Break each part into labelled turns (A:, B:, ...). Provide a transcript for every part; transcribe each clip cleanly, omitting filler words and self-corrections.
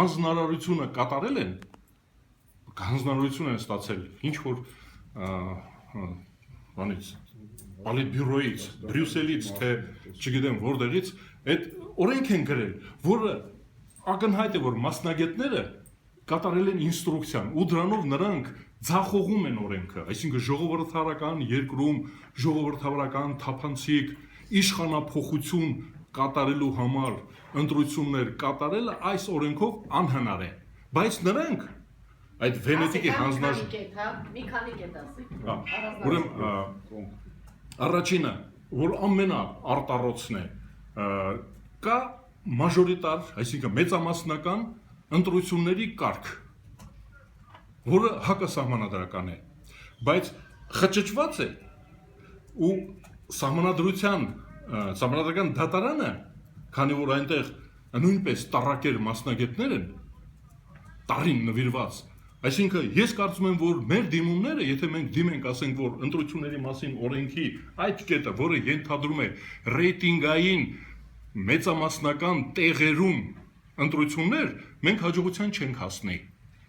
A: հանձնարարությունը կատարել են, հանձնարարություն են ստացել ինչ որ բանից, Պոլիտբյուրոյից, Բրյուսելից, թե չգիտեմ որտեղից, այդ օրենք են գրել, որը ակնհայտ է, որ մասնագետները կատարել են ինստրուկցիան, ու դրանով նրանք ձախողում են օրենքը, այսինքն ժողովրդավարական երկրում, ժողովրդավարական թափանցիկ, իշխանափոխություն կատարելու համար ընտրություններ կատարելը այս օրենքով անհնար է, բայց նրանք այդ Վենետիկի
B: մի քանի կետ ասեք։
A: Ուրեմն առաջինը, որ ամենաարտառոցն է, կա մաժորիտար, այսինքն մեծամասնական ընտրությունների կարգ, որը հակասահմանադրական է, բայց խճճված է ու սահմանադրական դատարանը, քանի որ այնտեղ նույնպես տառակեր մասնագետներ են, տարին նվիրված, այսինքն ես կարծում եմ, որ մեր դիմումները, եթե մենք դիմենք, ասենք, որ ընտրությունների մասին օրենքի այդ կետը, որը ենթադրում է ռեյտինգային մեծամասնական տեղերում ընտրություններ, մենք հաջողության չենք հասնի։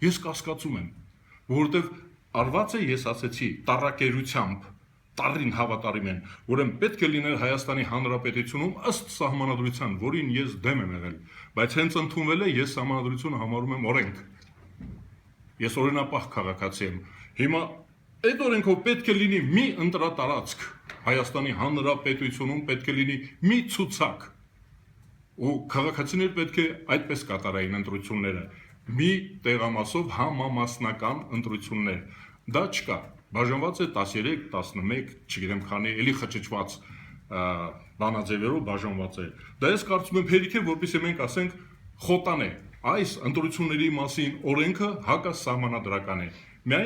A: Ես կասկածում եմ, որովհետև արված է, ես ասեցի, տառակերությամբ, տարին հավատարիմ են, ուրեմն պետք է լինել Հայաստանի Հանրապետությունում ըստ սահմանադրության, որին ես դեմ եմ եղել, բայց հենց ընդունվել է, ես սահմանադրությունը համարում եմ օրենք։ Ես օրենապահ քաղաքացի եմ։ Հիմա այդ օրենքով պետք է լինի մի ընտրատարածք Հայաստանի Հանրապետությունում, պետք է լինի մի ցուցակ, ու քաղաքացիներ պետք է այդպես կատարային ընտրությունները, մի տեղամասով համամասնական ընտրություններ, դա չկա, բաժանված է 13, 11, չգիտեմ քանի, էլի խճճված բանաձևերով բաժանված է, դա ես կարծում եմ հերիք է, որպեսզի մենք ասենք խոտան է, այս ընտրությունների մասին օրենքը հակասահմանադրական է, միայն